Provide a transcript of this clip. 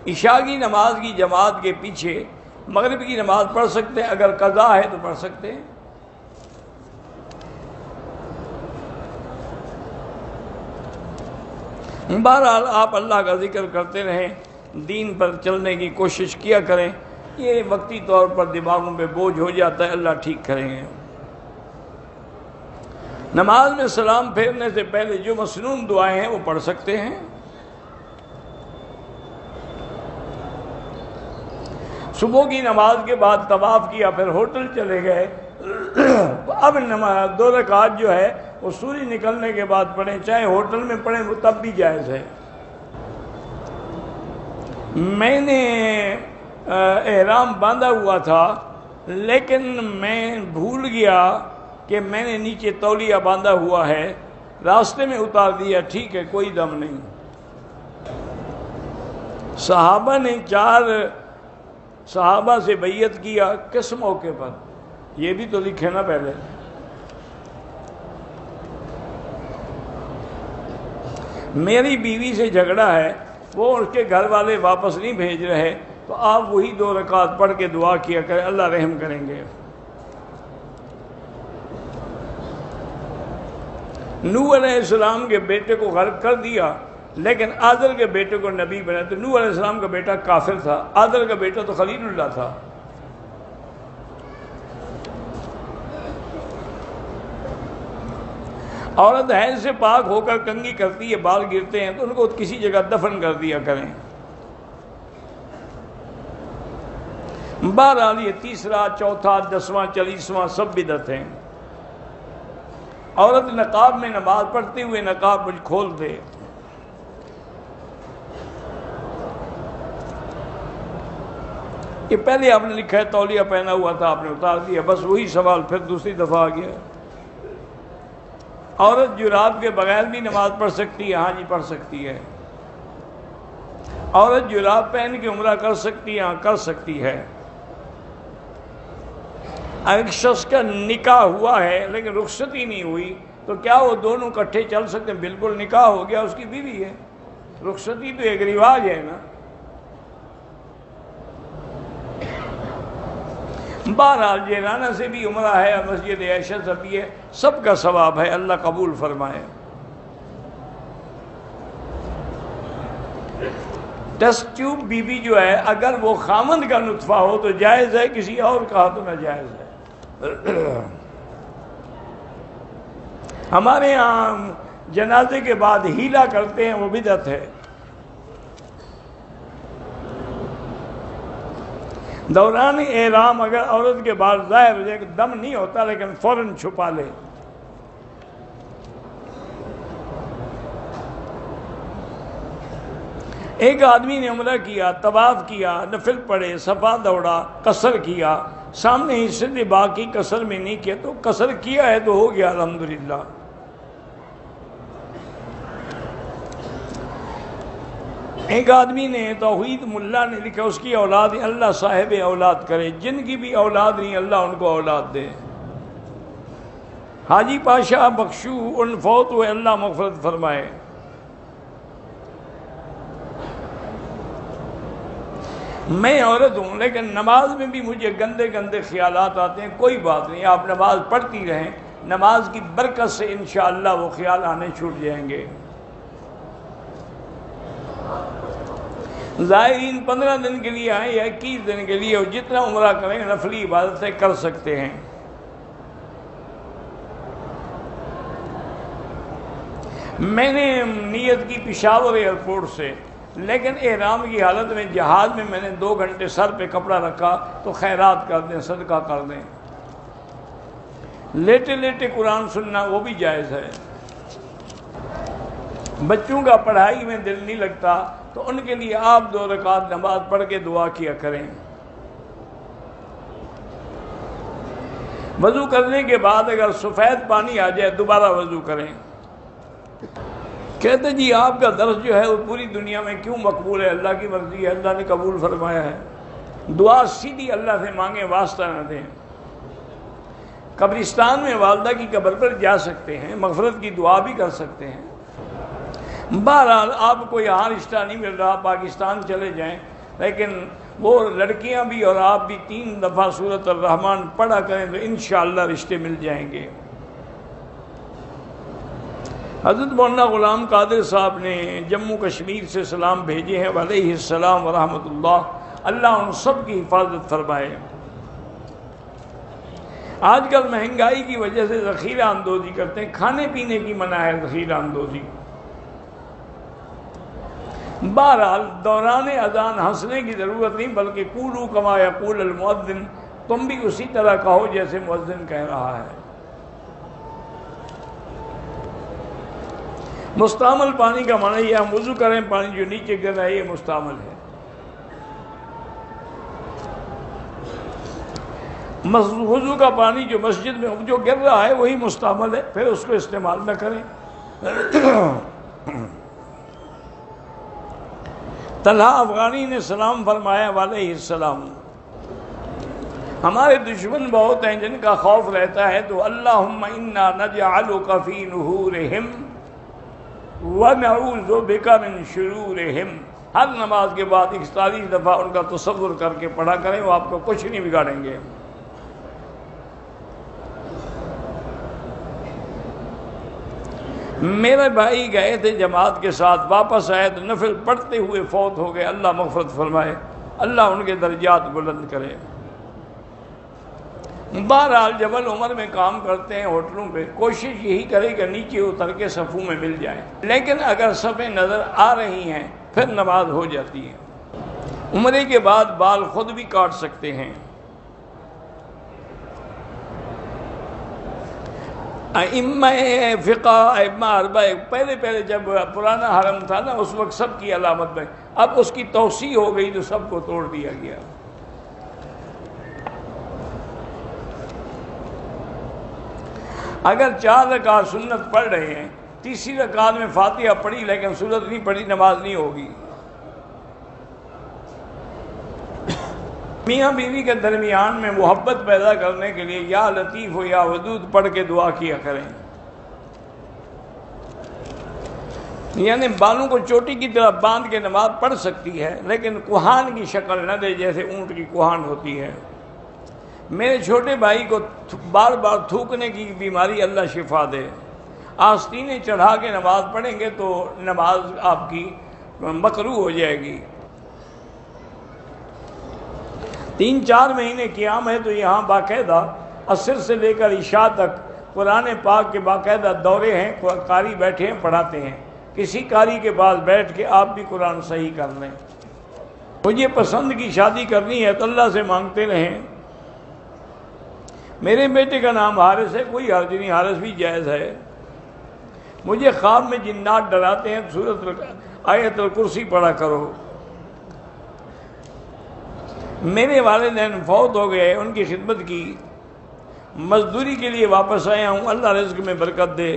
عشاء کی نماز کی جماعت کے پیچھے مغرب کی نماز پڑھ سکتے ہیں، اگر قضا ہے تو پڑھ سکتے ہیں۔ بہرحال آپ اللہ کا ذکر کرتے رہیں، دین پر چلنے کی کوشش کیا کریں، یہ وقتی طور پر دماغوں پہ بوجھ ہو جاتا ہے، اللہ ٹھیک کریں گے۔ نماز میں سلام پھیرنے سے پہلے جو مسنون دعائیں ہیں وہ پڑھ سکتے ہیں۔ صبح کی نماز کے بعد طواف کیا، پھر ہوٹل چلے گئے، اب نماز 2 رکعت جو ہے وہ سورج نکلنے کے بعد پڑھیں، چاہے ہوٹل میں پڑھیں وہ تب بھی جائز ہے۔ میں نے احرام باندھا ہوا تھا، لیکن میں بھول گیا کہ میں نے نیچے تولیہ باندھا ہوا ہے، راستے میں اتار دیا، ٹھیک ہے، کوئی دم نہیں۔ صحابہ نے 4 صحابہ سے بیعت کیا، کس موقع پر؟ یہ بھی تو لکھے نا پہلے۔ میری بیوی سے جھگڑا ہے، وہ اس کے گھر والے واپس نہیں بھیج رہے، تو آپ وہی 2 رکعت پڑھ کے دعا کیا کریں، اللہ رحم کریں گے۔ نوح علیہ السلام کے بیٹے کو غرق کر دیا، لیکن آدر کے بیٹے کو نبی بنا، تو نوح علیہ السلام کا بیٹا کافر تھا، آدر کا بیٹا تو خلیل اللہ تھا۔ عورت حیض سے پاک ہو کر کنگھی کرتی ہے، بال گرتے ہیں، تو ان کو کسی جگہ دفن کر دیا کریں۔ بہرحال یہ 3، 4، 10، 40 سب بدعت ہیں۔ عورت نقاب میں نماز پڑھتے ہوئے نقاب مجھ کھول دے، یہ پہلے آپ نے لکھا ہے تولیہ پہنا ہوا تھا، آپ نے اتار دیا، بس وہی سوال پھر دوسری دفعہ آ گیا۔ عورت جراب کے بغیر بھی نماز پڑھ سکتی ہے؟ ہاں جی پڑھ سکتی ہے۔ عورت جراب پہن کے عمرہ کر سکتی ہے؟ ہاں کر سکتی ہے۔ ایک شخص کا نکاح ہوا ہے لیکن رخصت ہی نہیں ہوئی، تو کیا وہ دونوں اکٹھے چل سکتے ہیں؟ بالکل، نکاح ہو گیا، اس کی بیوی ہے، رخصتی تو ایک رواج ہے نا۔ بہرحال جیرانہ سے بھی عمرہ ہے، مسجد عائشہ سے بھی ہے، سب کا ثواب ہے، اللہ قبول فرمائے۔ ٹیسٹ ٹیوب بیوی جو ہے، اگر وہ خامند کا نطفہ ہو تو جائز ہے، کسی اور کا ہو تو ناجائز ہے۔ ہمارے ہاں جنازے کے بعد ہیلا کرتے ہیں، وہ بدعت ہے۔ دوران احرام اگر عورت کے بعد ظاہر ہو جائے کہ دم نہیں ہوتا، لیکن فوراً چھپا لے۔ ایک آدمی نے عمرہ کیا، طواف کیا، نفل پڑھے، صفا دوڑا، قصر کیا، سامنے حصے نے باقی قصر میں نہیں کیا، تو قصر کیا ہے تو ہو گیا الحمدللہ۔ ایک آدمی نے توحید ملا نے لکھا، اس کی اولاد اللہ صاحب اولاد کرے، جن کی بھی اولاد نہیں اللہ ان کو اولاد دے۔ حاجی پاشا بخشو ان فوت ہوئے، اللہ مغفرت فرمائے۔ میں عورت ہوں لیکن نماز میں بھی مجھے گندے گندے خیالات آتے ہیں، کوئی بات نہیں، آپ نماز پڑھتی رہیں، نماز کی برکت سے انشاءاللہ وہ خیال آنے چھوٹ جائیں گے۔ زائرین 15 دن کے لیے آئیں یا 21 دن کے لیے، اور جتنا عمرہ کریں نفلی عبادتیں کر سکتے ہیں۔ میں نے نیت کی پشاور ایئرپورٹ سے، لیکن احرام کی حالت میں جہاز میں نے 2 گھنٹے سر پہ کپڑا رکھا، تو خیرات کر دیں، صدقہ کر دیں۔ لیٹے لیٹے قرآن سننا وہ بھی جائز ہے۔ بچوں کا پڑھائی میں دل نہیں لگتا تو ان کے لیے آپ 2 رکعت نماز پڑھ کے دعا کیا کریں۔ وضو کرنے کے بعد اگر سفید پانی آ جائے دوبارہ وضو کریں۔ کہتے جی آپ کا درس جو ہے وہ پوری دنیا میں کیوں مقبول ہے؟ اللہ کی مرضی ہے، اللہ نے قبول فرمایا ہے۔ دعا سیدھی اللہ سے مانگیں، واسطہ نہ دیں۔ قبرستان میں والدہ کی قبر پر جا سکتے ہیں، مغفرت کی دعا بھی کر سکتے ہیں۔ بہرحال آپ کو یہاں رشتہ نہیں مل رہا، پاکستان چلے جائیں، لیکن وہ لڑکیاں بھی اور آپ بھی 3 دفعہ سورۃ الرحمن پڑھا کریں تو انشاءاللہ رشتے مل جائیں گے۔ حضرت مولانا غلام قادر صاحب نے جموں کشمیر سے سلام بھیجے ہیں، علیہ السلام ورحمۃ اللہ، اللہ ان سب کی حفاظت فرمائے۔ آج کل مہنگائی کی وجہ سے ذخیرہ اندوزی کرتے ہیں، کھانے پینے کی منع ہے ذخیرہ اندوزی۔ بہرحال دوران اذان ہنسنے کی ضرورت نہیں، بلکہ قولوا کما یقول المؤذن، تم بھی اسی طرح کہو جیسے مؤذن کہہ رہا ہے۔ مستعمل پانی کا معنی یہ ہم وضو کریں، پانی جو نیچے گر رہا ہے یہ مستعمل ہے۔ وضو کا پانی جو مسجد میں جو گر رہا ہے وہی مستعمل ہے، پھر اس کو استعمال نہ کریں۔ طلحہ افغانی نے سلام فرمایا علیہ السلام، ہمارے دشمن بہت ہیں جن کا خوف رہتا ہے، تو اللہم انا نجعلک فی نحورہم وَنَعُوذُ بِكَ مِن شُرُورِهِمْ، ہر نماز کے بعد 41 دفعہ ان کا تصور کر کے پڑھا کریں، وہ آپ کو کچھ نہیں بگاڑیں گے۔ میرے بھائی گئے تھے جماعت کے ساتھ، واپس آئے تو نفل پڑھتے ہوئے فوت ہو گئے، اللہ مغفرت فرمائے، اللہ ان کے درجات بلند کرے۔ بہرحال جبل عمر میں کام کرتے ہیں ہوٹلوں پہ، کوشش یہی کرے کہ نیچے اتر کے صفوں میں مل جائیں، لیکن اگر صفیں نظر آ رہی ہیں پھر نماز ہو جاتی ہے۔ عمرے کے بعد بال خود بھی کاٹ سکتے ہیں۔ ائمہ فقہ، ائمہ اربعہ، پہلے جب پرانا حرم تھا نا اس وقت سب کی علامت میں، اب اس کی توسیع ہو گئی تو سب کو توڑ دیا گیا۔ اگر 4 رکعت سنت پڑھ رہے ہیں، تیسری رکعت میں فاتحہ پڑھی لیکن سورت نہیں پڑھی، نماز نہیں ہوگی۔ میاں بیوی کے درمیان میں محبت پیدا کرنے کے لیے یا لطیف و یا ودود پڑھ کے دعا کیا کریں، یعنی بالوں کو چوٹی کی طرح باندھ کے نماز پڑھ سکتی ہے لیکن کوہان کی شکل نہ دے جیسے اونٹ کی کوہان ہوتی ہے۔ میرے چھوٹے بھائی کو بار بار تھوکنے کی بیماری اللہ شفا دے، آستینیں چڑھا کے نماز پڑھیں گے تو نماز آپ کی مکروہ ہو جائے گی۔ 3-4 مہینے قیام ہے تو یہاں باقاعدہ عصر سے لے کر عشاء تک قرآن پاک کے باقاعدہ دورے ہیں، قاری بیٹھے ہیں پڑھاتے ہیں، کسی قاری کے پاس بیٹھ کے آپ بھی قرآن صحیح کر لیں۔ مجھے پسند کی شادی کرنی ہے تو اللہ سے مانگتے رہیں۔ میرے بیٹے کا نام حارث ہے، کوئی حرج نہیں، حارث بھی جائز ہے۔ مجھے خواب میں جنات ڈراتے ہیں، سورۃ آیت الکرسی پڑھا کرو۔ میرے والدین فوت ہو گئے، ان کی خدمت کی، مزدوری کے لیے واپس آیا ہوں، اللہ رزق میں برکت دے۔